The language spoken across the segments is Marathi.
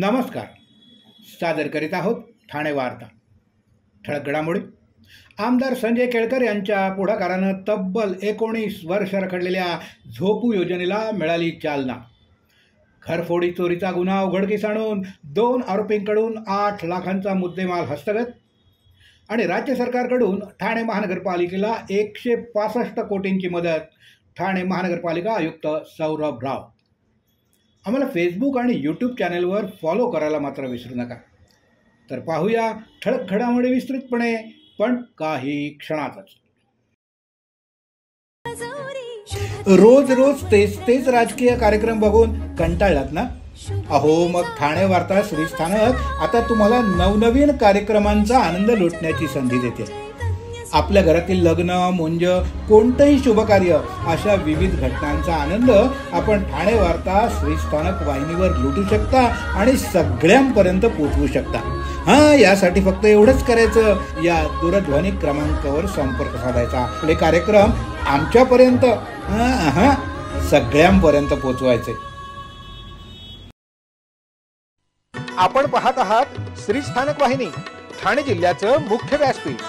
नमस्कार. सादर करीत आहोत ठाणे वार्ता. ठळक घडामोडी. आमदार संजय केळकर यांच्या पुढाकारानं तब्बल 19 वर्ष रखडलेल्या झोपू योजनेला मिळाली चालना. घरफोडी चोरीचा गुन्हा उघडकीस आणून 2 आरोपींकडून 8 लाखांचा मुद्देमाल हस्तगत. आणि राज्य सरकारकडून ठाणे महानगरपालिकेला 165 कोटींची मदत. ठाणे महानगरपालिका आयुक्त सौरभ राव. आम्हाला फेसबुक आणि यूट्यूब चॅनलवर फॉलो करायला मात्र विसरू नका. तर पाहूया ठळक घडामोडी विस्तृतपणे, पण काही क्षणातच. रोज रोज तेच राजकीय कार्यक्रम बघून कंटाळलात ना? अहो, मग ठाणे वार्ता श्रीस्थानक आता तुम्हाला नवनवीन कार्यक्रमांचा आनंद लुटण्याची संधी देते. आपल्या घरातील लग्न, मुंज, कोणतंही शुभकार्य अशा विविध घटनांचा आनंद आपण ठाणे वार्ता श्रीस्थानक वाहिनीवर लुटू शकता आणि सगळ्यांपर्यंत पोहोचवू शकता. यासाठी फक्त एवढंच करायचं, या दूरध्वनी क्रमांकावर संपर्क साधायचा. आपले कार्यक्रम आमच्यापर्यंत सगळ्यांपर्यंत पोहोचवायचे. आपण पाहत आहात श्रीस्थानक वाहिनी, ठाणे जिल्ह्याचं मुख्य व्यासपीठ.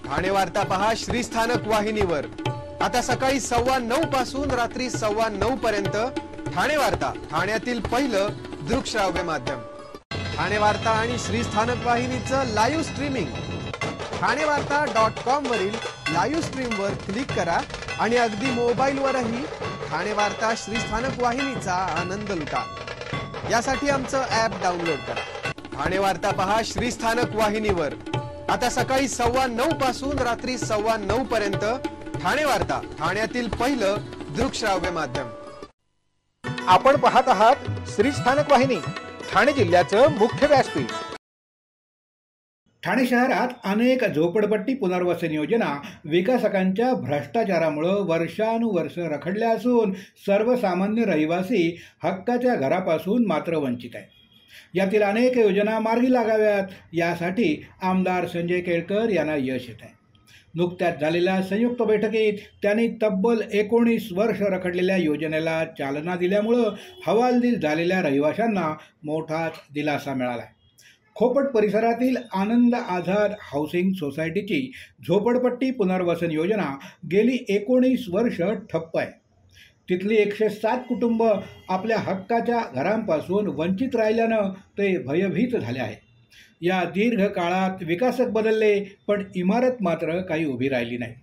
ठाणे वार्ता पहा श्रीस्थानक वाहिनीवर. आता सकाळी 9:15 पासून रात्री 9:15 पर्यंत ठाणे वार्ता, ठाण्यातील पहिलं दृकश्राव्य माध्यम. ठाणे वार्ता आणि श्रीस्थानक वाहिनीचं लाईव्ह स्ट्रीमिंग. ठाणेवार्ता.com वरील लाईव्ह स्ट्रीमवर क्लिक करा आणि अगदी मोबाईलवरही ठाणे वार्ता श्रीस्थानक वाहिनीचा आनंद लुटा. यासाठी आमचं ॲप डाउनलोड करा. ठाणे वार्ता पहा श्रीस्थानक वाहिनीवर. आता सकाळी 9:15 पासून रात्री 9:15 पर्यंत ठाणे वार्ता, ठाण्यातील पहिलं दृकश्राव्य माध्यम. आपण पाहत आहात श्रीस्थानक वाहिनी, ठाणे जिल्ह्याचं मुख्य व्यासपीठ. ठाणे शहरात अनेक झोपडपट्टी पुनर्वसन योजना विकासकांच्या भ्रष्टाचारामुळे वर्षानुवर्ष रखडल्या असून सर्वसामान्य रहिवासी हक्काच्या घरापासून मात्र वंचित आहे. यातील अनेक योजना मार्गी लागाव्यात, यासाठी आमदार संजय केळकर यांना यश येत आहे. नुकत्याच झालेल्या संयुक्त बैठकीत त्यांनी तब्बल 19 वर्ष रखडलेल्या योजनेला चालना दिल्यामुळं हवालदिल झालेल्या रहिवाशांना मोठाच दिलासा मिळाला आहे. खोपट परिसरातील आनंद आझाद हाऊसिंग सोसायटीची झोपडपट्टी पुनर्वसन योजना गेली 19 वर्ष ठप्प आहे. तिथली 107 कुटुंब आपल्या हक्काच्या घरांपासून वंचित राहिल्यानं ते भयभीत झाले आहेत. या दीर्घ काळात विकासक बदलले, पण इमारत मात्र काही उभी राहिली नाही.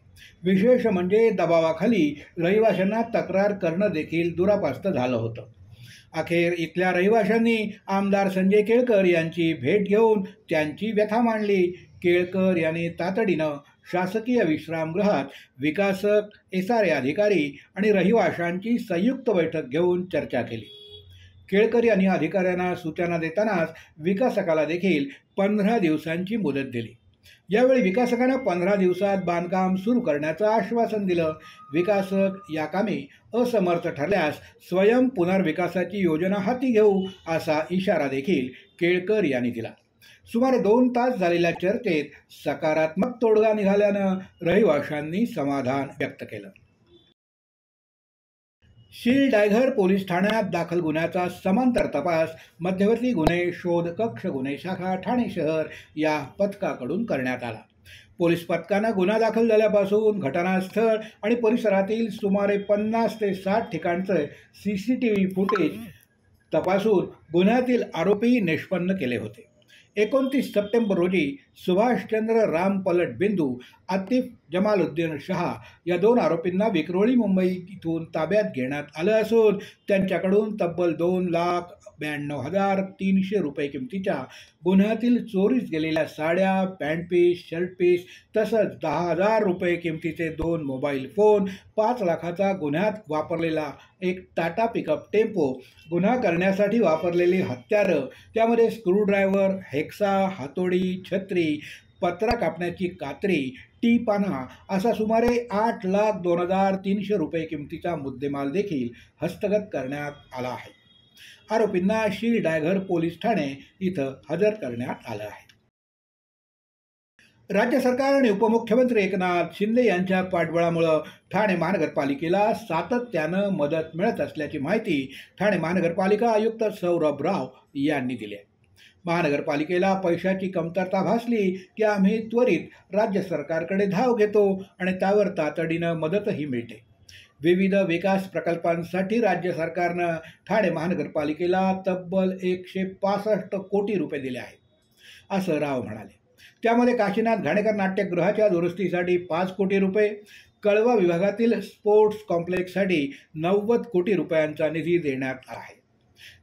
विशेष म्हणजे दबावाखाली रहिवाशांना तक्रार करणं देखील दुरापास्त झालं होतं. अखेर इथल्या रहिवाशांनी आमदार संजय केळकर यांची भेट घेऊन त्यांची व्यथा मांडली. केळकर यांनी तातडीनं शासकीय विश्रामगृहात विकासक, SRA अधिकारी आणि रहिवाशांची संयुक्त बैठक घेऊन चर्चा केली. केळकर यांनी अधिकाऱ्यांना सूचना देतानाच विकासकाला देखील 15 दिवसांची मुदत दिली. यावेळी विकासकानं 15 दिवसात बांधकाम सुरू करण्याचं आश्वासन दिलं. विकासक या कामी असमर्थ ठरल्यास स्वयं पुनर्विकासाची योजना हाती घेऊ, असा इशारा देखील केळकर यांनी दिला. सुमारे 2 तास झालेल्या चर्चेत सकारात्मक तोडगा निघाल्यानं रहिवाशांनी समाधान व्यक्त केलं. शीलडायघर पोलीस ठाण्यात दाखल गुन्ह्याचा समांतर तपास मध्यवर्ती गुन्हे शोध कक्ष गुन्हे शाखा ठाणे शहर या पथकाकडून करण्यात आला. पोलीस पथकानं गुन्हा दाखल झाल्यापासून घटनास्थळ आणि परिसरातील सुमारे 50 ते 60 ठिकाणचे CCTV फुटेज तपासून गुन्ह्यातील आरोपी निष्पन्न केले होते. 29 सप्टेंबर रोजी सुभाषचंद्र राम पलट बिंदू, आतिफ जमालुद्दीन शहा या 2 आरोपींना विक्रोळी मुंबई इथून ताब्यात घेण्यात आलं असून त्यांच्याकडून तब्बल 2,92,300 रुपये किमतीच्या गुन्ह्यातील चोरीस गेलेल्या साड्या, पॅन्ट पीस, शर्ट पीस तसंच 10,000 रुपये किमतीचे 2 मोबाईल फोन, 5 लाखाचा गुन्ह्यात वापरलेला एक टाटा पिकअप टेम्पो, गुन्हा करण्यासाठी वापरलेली हत्यारं, त्यामध्ये स्क्रूड्रायव्हर, हेक्सा, हातोडी, छत्री, पत्रा कापण्याची कात्री, टी-पाना असा सुमारे 8,02,300 रुपये किमतीचा मुद्देमाल देखील हस्तगत करण्यात आला आहे. आरोपींना शीलडायघर पोलीस ठाणे इथं हजर करण्यात आलं आहे. राज्य सरकार आणि उपमुख्यमंत्री एकनाथ शिंदे यांच्या पाठबळामुळे ठाणे महानगरपालिकेला सातत्यानं मदत मिळत असल्याची माहिती ठाणे महानगरपालिका आयुक्त सौरभ राव यांनी दिली आहे. महानगरपालिकेला पैशाची कमतरता भासली की आम्ही त्वरित राज्य सरकारकडे धाव घेतो आणि त्यावर तातडीनं मदतही मिळते. विविध विकास प्रकल्पांसाठी राज्य सरकारनं ठाणे महानगरपालिकेला तब्बल 165 कोटी रुपये दिले आहेत, असं राव म्हणाले. त्यामध्ये काशीनाथ घाणेकर नाट्यगृहाच्या दुरुस्तीसाठी 5 कोटी रुपये, कळवा विभागातील स्पोर्ट्स कॉम्प्लेक्ससाठी 90 कोटी रुपयांचा निधी देण्यात आला आहे.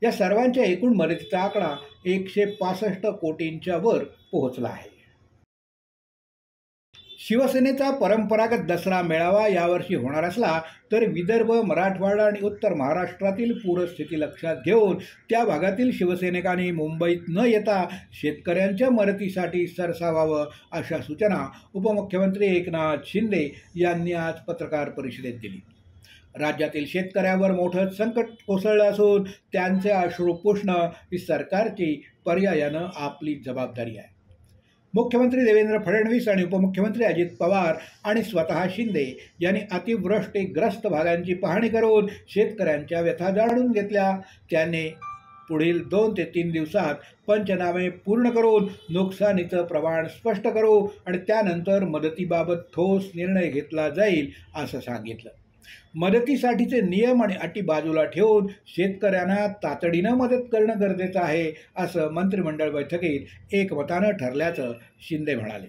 या सर्वांच्या एकूण मदतीचा आकडा 165 कोटींच्या वर पोहोचला आहे. शिवसेनेचा परंपरागत दसरा मेळावा यावर्षी होणार असला तरी विदर्भ, मराठवाडा आणि उत्तर महाराष्ट्रातील पूरस्थिती लक्षात घेऊन त्या भागातील शिवसैनिकांनी मुंबईत न येता शेतकऱ्यांच्या मदतीसाठी सरसावावं अशा सूचना उपमुख्यमंत्री एकनाथ शिंदे यांनी आज पत्रकार परिषदेत दिली. राज्यातील शेतकऱ्यावर मोठं संकट कोसळलं असून त्यांचे अश्रू पुसणं ही सरकारची पर्यायानं आपली जबाबदारी आहे. मुख्यमंत्री देवेंद्र फडणवीस आणि उपमुख्यमंत्री अजित पवार आणि स्वतः शिंदे यांनी अतिवृष्टीग्रस्त भागांची पाहणी करून शेतकऱ्यांच्या व्यथा जाणून घेतल्या. त्यांनी पुढील 2 ते 3 दिवसात पंचनामे पूर्ण करून नुकसानीचं प्रमाण स्पष्ट करू आणि त्यानंतर मदतीबाबत ठोस निर्णय घेतला जाईल असं सांगितलं. मदतीसाठीचे नियम आणि अटी बाजूला ठेवून शेतकऱ्यांना तातडीनं मदत करणं गरजेचं आहे असं मंत्रिमंडळ बैठकीत एकमतानं ठरल्याचं शिंदे म्हणाले.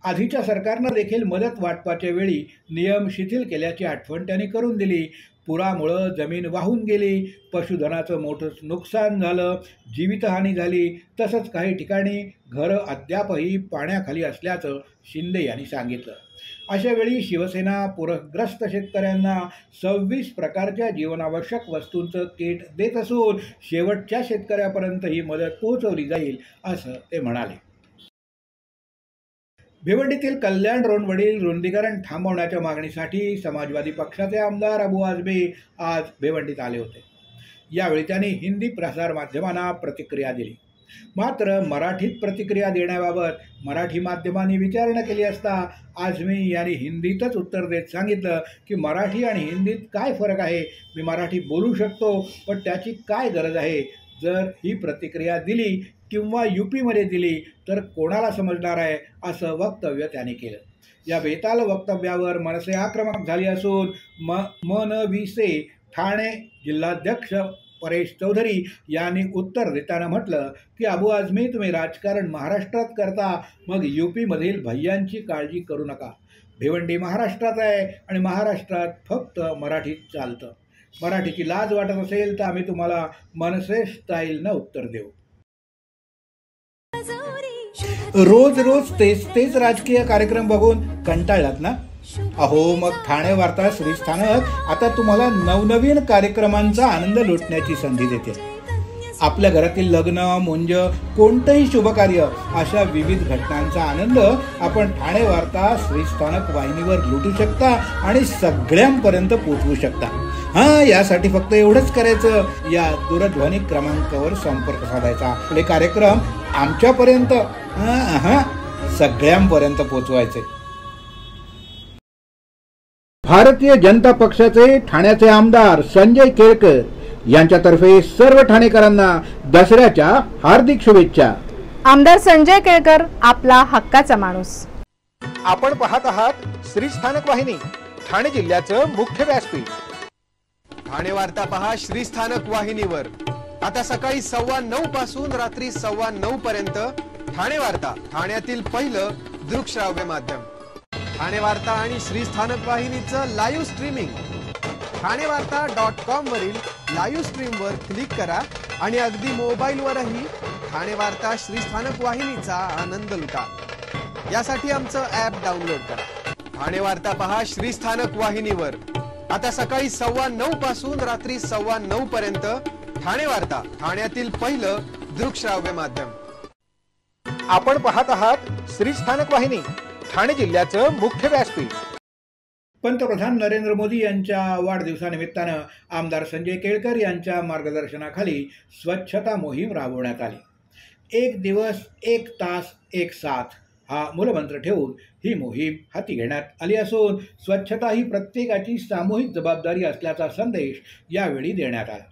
आधीच्या सरकारनं देखील मदत वाटपाच्या वेळी नियम शिथिल केल्याची आठवण त्यांनी करून दिली. पुरामुळं जमीन वाहून गेली, पशुधनाचं मोठं नुकसान झालं, जीवितहानी झाली, तसंच काही ठिकाणी घरं अद्यापही पाण्याखाली असल्याचं शिंदे यांनी सांगितलं. अशा वेळी शिवसेना पूरग्रस्त शेतकऱ्यांना 26 प्रकारच्या जीवनावश्यक वस्तूंचं किट देत असून शेवटच्या शेतकऱ्यापर्यंत ही मदत पोहोचवली जाईल असं ते म्हणाले. भिवंडीतील कल्याण रोडवरील रुंदीकरण थांबवण्याच्या मागणीसाठी समाजवादी पक्षाचे आमदार अबू आझमी आज भिवंडीत आले होते. यावेळी त्यांनी हिंदी प्रसारमाध्यमांना प्रतिक्रिया दिली. मात्र मराठीत प्रतिक्रिया देण्याबाबत मराठी माध्यमांनी विचारणा केली असता आझमी यांनी हिंदीतच उत्तर देत सांगितलं की मराठी आणि हिंदीत काय फरक आहे, मी मराठी बोलू शकतो, पण त्याची काय गरज आहे. जर ही प्रतिक्रिया दिली किंवा यूपीमध्ये दिली तर कोणाला समजणार आहे, असं वक्तव्य त्याने केलं. या बेताल वक्तव्यावर मनसे आक्रमक झाली असून मनविसे ठाणे जिल्हाध्यक्ष परेश चौधरी यांनी उत्तर देताना म्हटलं की अबू आझमी, तुम्ही राजकारण महाराष्ट्रात करता, मग यूपीमधील भैयांची काळजी करू नका. भिवंडी महाराष्ट्रात आहे आणि महाराष्ट्रात फक्त मराठीत चालतं. मराठीची लाज वाटत असेल तर आम्ही तुम्हाला मनसे स्टाईलनं उत्तर देऊ. रोज रोज तेच राजकीय कार्यक्रम बघून कंटाळलात ना? अहो, मग ठाणे वार्ता श्रीस्थानक आता तुम्हाला नवनवीन कार्यक्रमांचा आनंद लुटण्याची संधी देते. आपल्या घरातील लग्न, मुंज, कोणतंही शुभकार्य अशा विविध घटनांचा आनंद आपण ठाणे वार्ता श्रीस्थानक वाहिनीवर लुटू शकता आणि सगळ्यांपर्यंत पोहोचवू शकता. यासाठी फक्त एवढंच करायचं, या दूरध्वनी क्रमांकावर संपर्क साधायचा. आपले कार्यक्रम आमच्यापर्यंत सगळ्यांपर्यंत पोहोचवायचे. भारतीय जनता पक्षाचे ठाण्याचे आमदार संजय केळकर यांच्यातर्फे सर्व ठाणेकरांना दसऱ्याच्या हार्दिक शुभेच्छा. आमदार संजय केळकर, आपला हक्काचा माणूस. आपण पाहत आहात श्रीस्थानक वाहिनी, ठाणे जिल्ह्याचं मुख्य व्यासपीठ. ठाणे वार्ता पहा श्रीस्थानक वाहिनीवर. आता सकाळी 9:15 पासून रात्री 9:15 पर्यंत ठाणे वार्ता, ठाण्यातील पहिलं दृकश्राव्य माध्यम. ठाणे वार्ता आणि श्रीस्थानक वाहिनीचं लाईव्ह स्ट्रीमिंग ठाणेवार्ता.com वरील लाईव्ह स्ट्रीमवर क्लिक करा आणि अगदी मोबाईलवरही ठाणे वार्ता श्रीस्थानक वाहिनीचा आनंद लुटा. यासाठी आमचं ॲप डाउनलोड करा. ठाणे वार्ता पहा श्रीस्थानक वाहिनीवर. आता सकाळी 9:15 पासून रात्री 9:15 पर्यंत ठाणे वार्ता, ठाण्यातील पहिलं दृकश्राव्य माध्यम. आपण पाहत आहात श्रीस्थानक वाहिनी, ठाणे जिल्ह्याचं मुख्य व्यासपीठ. पंतप्रधान नरेंद्र मोदी यांच्या वाढदिवसानिमित्तानं आमदार संजय केळकर यांच्या मार्गदर्शनाखाली स्वच्छता मोहीम राबवण्यात आली. 1 दिवस 1 तास 1 साथ हा मूलमंत्र ठेवून ही मोहीम हाती घेण्यात आली असून स्वच्छता ही प्रत्येकाची सामूहिक जबाबदारी असल्याचा संदेश यावेळी देण्यात आला.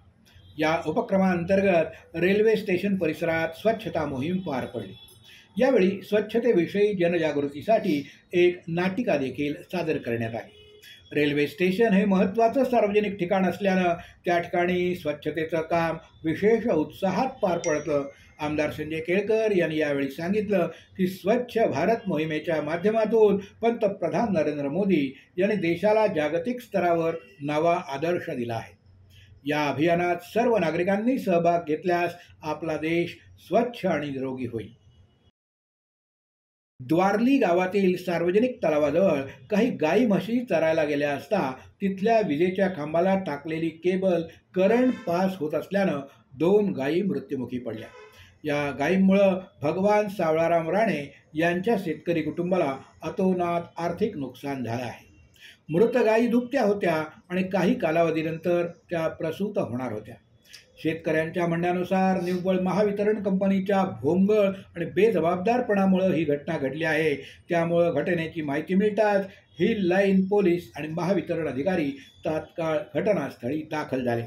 या उपक्रमाअंतर्गत रेल्वे स्टेशन परिसरात स्वच्छता मोहीम पार पडली. यावेळी स्वच्छतेविषयी जनजागृतीसाठी एक नाटिका देखील सादर करण्यात आली. रेल्वे स्टेशन हे महत्त्वाचं सार्वजनिक ठिकाण असल्यानं त्या ठिकाणी स्वच्छतेचं काम विशेष उत्साहात पार पडतं. आमदार संजय केळकर यांनी यावेळी सांगितलं की स्वच्छ भारत मोहिमेच्या माध्यमातून पंतप्रधान नरेंद्र मोदी यांनी देशाला जागतिक स्तरावर नवा आदर्श दिला आहे. या अभियानात सर्व नागरिकांनी सहभाग घेतल्यास आपला देश स्वच्छ आणि निरोगी होईल. द्वारली गावातील सार्वजनिक तलावाजवळ काही गाई म्हशी चरायला गेल्या असता तिथल्या विजेच्या खांबाला टाकलेली केबल करंट पास होत असल्यानं 2 गायी मृत्युमुखी पडल्या. या गायींमुळं भगवान सावळाराम राणे यांच्या शेतकरी कुटुंबाला अतोनात आर्थिक नुकसान झालं आहे. मृत गायी दुभत्या होत्या आणि काही कालावधीनंतर त्या प्रसूत होणार होत्या. शेतकऱ्यांच्या म्हणण्यानुसार निव्वळ महावितरण कंपनीच्या भोंगळ आणि बेजबाबदारपणामुळे ही घटना घडली आहे. त्यामुळं घटनेची माहिती मिळताच हिल लाईन पोलीस आणि महावितरण अधिकारी तात्काळ घटनास्थळी दाखल झाले.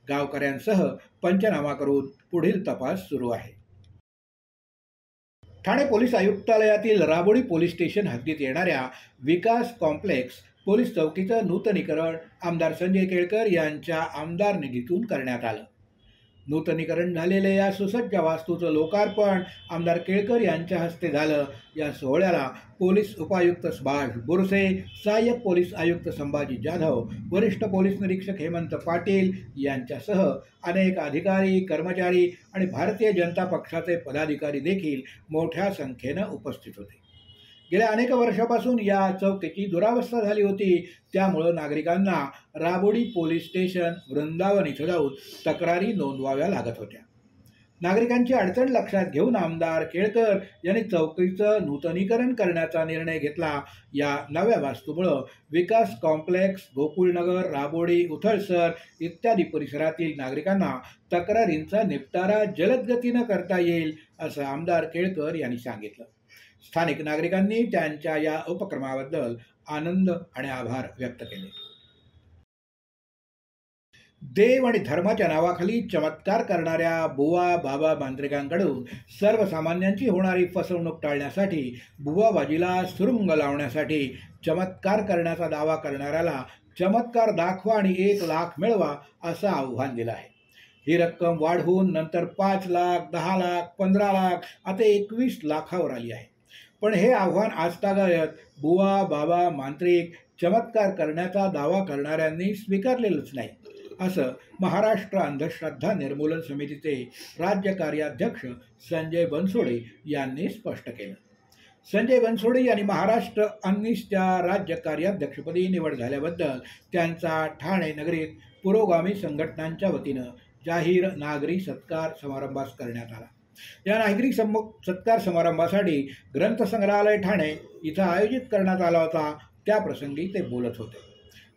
गावकऱ्यांसह पंचनामा करून पुढील तपास सुरू आहे. ठाणे पोलीस आयुक्तालयातील राबोडी पोलीस स्टेशन हद्दीत येणाऱ्या विकास कॉम्प्लेक्स पोलीस चौकीचं नूतनीकरण आमदार संजय केळकर यांच्या आमदार निधीतून करण्यात आलं. नूतनीकरण झालेल्या या सुसज्ज वास्तूचं लोकार्पण आमदार केळकर यांच्या हस्ते झालं. या सोहळ्याला पोलीस उपायुक्त सुभाष बोरसे, सहाय्यक पोलीस आयुक्त संभाजी जाधव, वरिष्ठ पोलीस निरीक्षक हेमंत पाटील यांच्यासह अनेक अधिकारी, कर्मचारी आणि भारतीय जनता पक्षाचे पदाधिकारी देखील मोठ्या संख्येनं उपस्थित होते. गेल्या अनेक वर्षापासून या चौकीची दुरावस्था झाली होती. त्यामुळं नागरिकांना राबोडी पोलीस स्टेशन, वृंदावन इथं जाऊन तक्रारी नोंदवाव्या लागत होत्या. नागरिकांची अडचण लक्षात घेऊन आमदार केळकर यांनी चौकीचं नूतनीकरण करण्याचा निर्णय घेतला. या नव्या वास्तूमुळं विकास कॉम्प्लेक्स, गोकुळनगर, राबोडी, उथळसर इत्यादी परिसरातील नागरिकांना तक्रारींचा निपटारा जलद गतीनं करता येईल असं आमदार केळकर यांनी सांगितलं. स्थानिक नागरिकांनी त्यांच्या या उपक्रमाबद्दल आनंद आणि आभार व्यक्त केले. देव आणि धर्माच्या नावाखाली चमत्कार करणाऱ्या बुवा बाबा मांत्रिकांकडून सर्वसामान्यांची होणारी फसवणूक टाळण्यासाठी बुवाबाजीला सुरुंग लावण्यासाठी चमत्कार करण्याचा दावा करणाऱ्याला चमत्कार दाखवा आणि 1 लाख मिळवा असं आव्हान दिलं आहे. ही रक्कम वाढवून नंतर 5 लाख, 10 लाख, 15 लाख आता 21 लाखावर आली आहे. पण हे आव्हान आजतागायत बुवा बाबा मांत्रिक चमत्कार करण्याचा दावा करणाऱ्यांनी स्वीकारलेलंच नाही असं महाराष्ट्र अंधश्रद्धा निर्मूलन समितीचे राज्य कार्याध्यक्ष संजय बनसोडे यांनी स्पष्ट केलं. संजय बनसोडे यांनी महाराष्ट्र अंनिसच्या राज्य कार्याध्यक्षपदी निवड झाल्याबद्दल त्यांचा ठाणे नगरीत पुरोगामी संघटनांच्या वतीनं जाहीर नागरी सत्कार समारंभास करण्यात आला. या नागरिक सत्कार समारंभासाठी ग्रंथसंग्रहालय ठाणे इथं आयोजित करण्यात आला होता. त्या प्रसंगी ते बोलत होते.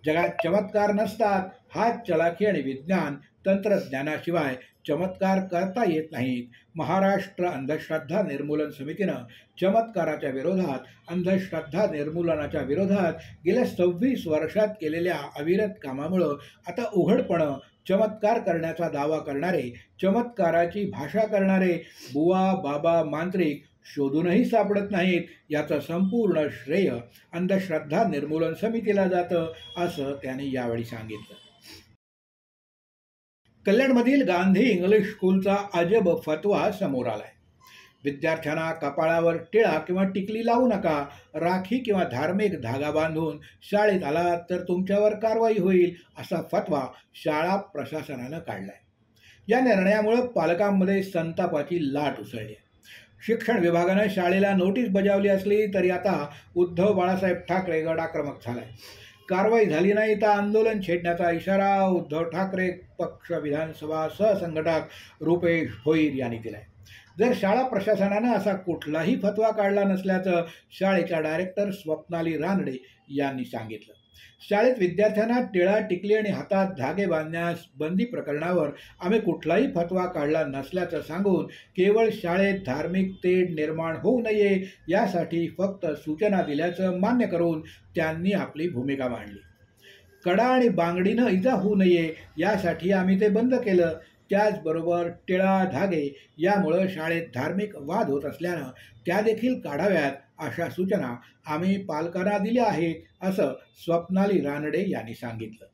जगात चमत्कार नसतात. हात, चलाखी आणि विज्ञान तंत्रज्ञानाशिवाय चमत्कार करता येत नाहीत. महाराष्ट्र अंधश्रद्धा निर्मूलन समितीनं चमत्काराच्या विरोधात, अंधश्रद्धा निर्मूलनाच्या विरोधात गेल्या 26 वर्षात केलेल्या अविरत कामामुळं आता उघडपणं चमत्कार करण्याचा दावा करणारे, चमत्काराची भाषा करणारे बुवा बाबा मांत्रिक शोधूनही सापडत नाहीत. याचं संपूर्ण श्रेय अंधश्रद्धा निर्मूलन समितीला जातं असं त्यांनी यावेळी सांगितलं. कल्याणमधील गांधी इंग्लिश स्कूलचा अजब फतवा समोर आलाय. विद्यार्थ्यांना कपाळावर टिळा किंवा टिकली लावू नका. राखी किंवा धार्मिक धागा बांधून शाळेत आलात तर तुमच्यावर कारवाई होईल असा फतवा शाळा प्रशासनानं काढलाय. या निर्णयामुळे पालकांमध्ये संतापाची लाट उसळली. शिक्षण विभागानं शाळेला नोटीस बजावली असली तरी आता उद्धव बाळासाहेब ठाकरे गट आक्रमक झालाय. कारवाई झाली नाही तर आंदोलन छेडण्याचा इशारा उद्धव ठाकरे पक्ष विधानसभा सहसंघटक रुपेश भोईर यांनी दिलाय. जर शाळा प्रशासनानं असा कुठलाही फतवा काढला नसल्याचं शाळेच्या डायरेक्टर स्वप्नाली रानडे यांनी सांगितलं. शाळेत विद्यार्थ्यांना टिळा टिकली आणि हातात धागे बांधण्यास बंदी प्रकरणावर आम्ही कुठलाही फतवा काढला नसल्याचं सांगून केवळ शाळेत धार्मिक तेढ निर्माण होऊ नये यासाठी फक्त सूचना दिल्याचं मान्य करून त्यांनी आपली भूमिका मांडली. कडा आणि बांगडीनं इजा होऊ नये यासाठी आम्ही ते बंद केलं. त्याचबरोबर टिळा धागे यामुळं शाळेत धार्मिक वाद होत असल्यानं त्या देखील काढाव्यात अशा सूचना आम्ही पालकांना दिल्या आहेत असं स्वप्नाली रानडे यांनी सांगितलं.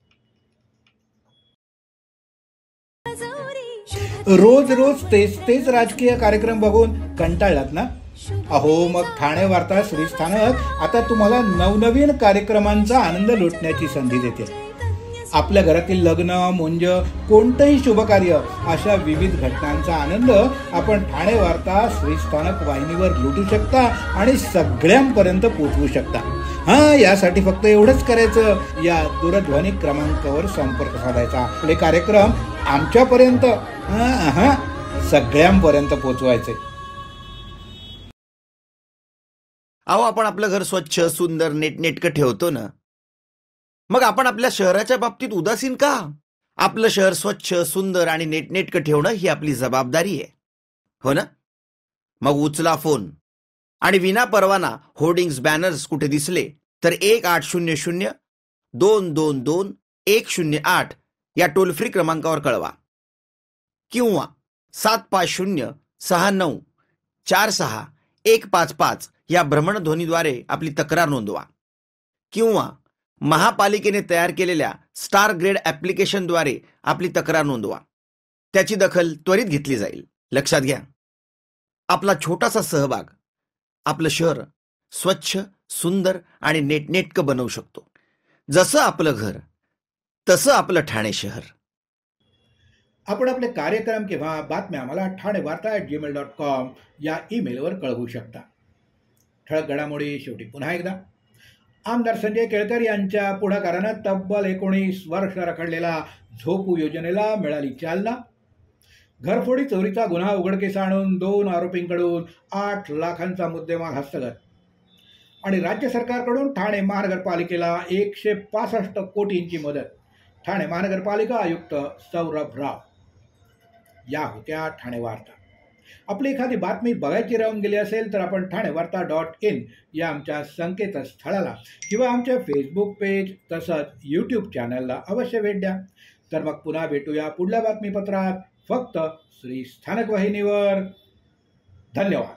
रोज रोज तेच राजकीय कार्यक्रम बघून कंटाळलात ना? अहो मग ठाणे वार्ता श्रीस्थानक आता तुम्हाला नवनवीन कार्यक्रमांचा आनंद लुटण्याची संधी देते. आपल्या घरातील लग्न, मुंज, कोणतंही शुभकार्य अशा विविध घटनांचा आनंद आपण ठाणे वार्ता श्रीस्थानक वाहिनीवर लुटू शकता आणि सगळ्यांपर्यंत पोहोचवू शकता. यासाठी फक्त एवढंच करायचं, या दूरध्वनी क्रमांकावर संपर्क साधायचा. आपले कार्यक्रम आमच्यापर्यंत सगळ्यांपर्यंत पोहोचवायचे. अहो, आपण आपलं घर स्वच्छ, सुंदर, नेटनेटकं ठेवतो ना, मग आपण आपल्या शहराच्या बाबतीत उदासीन का? आपलं शहर स्वच्छ, सुंदर आणि नेटनेटकं ठेवणं ही आपली जबाबदारी आहे, हो ना? मग उचला फोन आणि विना परवाना होर्डिंग्स, बॅनर्स कुठे दिसले तर 1800-222-108 या टोल फ्री क्रमांकावर कळवा किंवा 7506946155 या भ्रमणध्वनीद्वारे आपली तक्रार नोंदवा किंवा महापालिकेने तयार केलेल्या स्टार ग्रेड ॲप्लिकेशनद्वारे आपली तक्रार नोंदवा. त्याची दखल त्वरित घेतली जाईल. लक्षात घ्या, आपला छोटासा सहभाग आपलं शहर स्वच्छ, सुंदर आणि नेटनेटकं बनवू शकतो. जसं आपलं घर तसं आपलं ठाणे शहर. आपण आपले कार्यक्रम किंवा बातम्या मला ठाणेवार्ता@gmail.com या ईमेलवर कळवू शकता. ठळक घडामोडी शेवटी पुन्हा एकदा. आमदार संजय केळकर यांच्या पुढाकारानं तब्बल 19 वर्ष रखडलेला झोपू योजनेला मिळाली चालना. घरफोडी चोरीचा गुन्हा उघडकीस आणून 2 आरोपींकडून 8 लाखांचा मुद्देमाल हस्तगत. आणि राज्य सरकारकडून ठाणे महानगरपालिकेला 165 कोटींची मदत. ठाणे महानगरपालिका आयुक्त सौरभ राव. या होत्या ठाणे वार्ता. आपली एखादी बातमी बघायची राहून गेली असेल तर आपण ठाणेवार्ता.in या आमच्या संकेतस्थळाला किंवा आमच्या फेसबुक पेज तसंच यूट्यूब चॅनलला अवश्य भेट द्या. तर मग पुन्हा भेटूया पुढल्या बातमीपत्रात फक्त श्री स्थानक वाहिनीवर. धन्यवाद.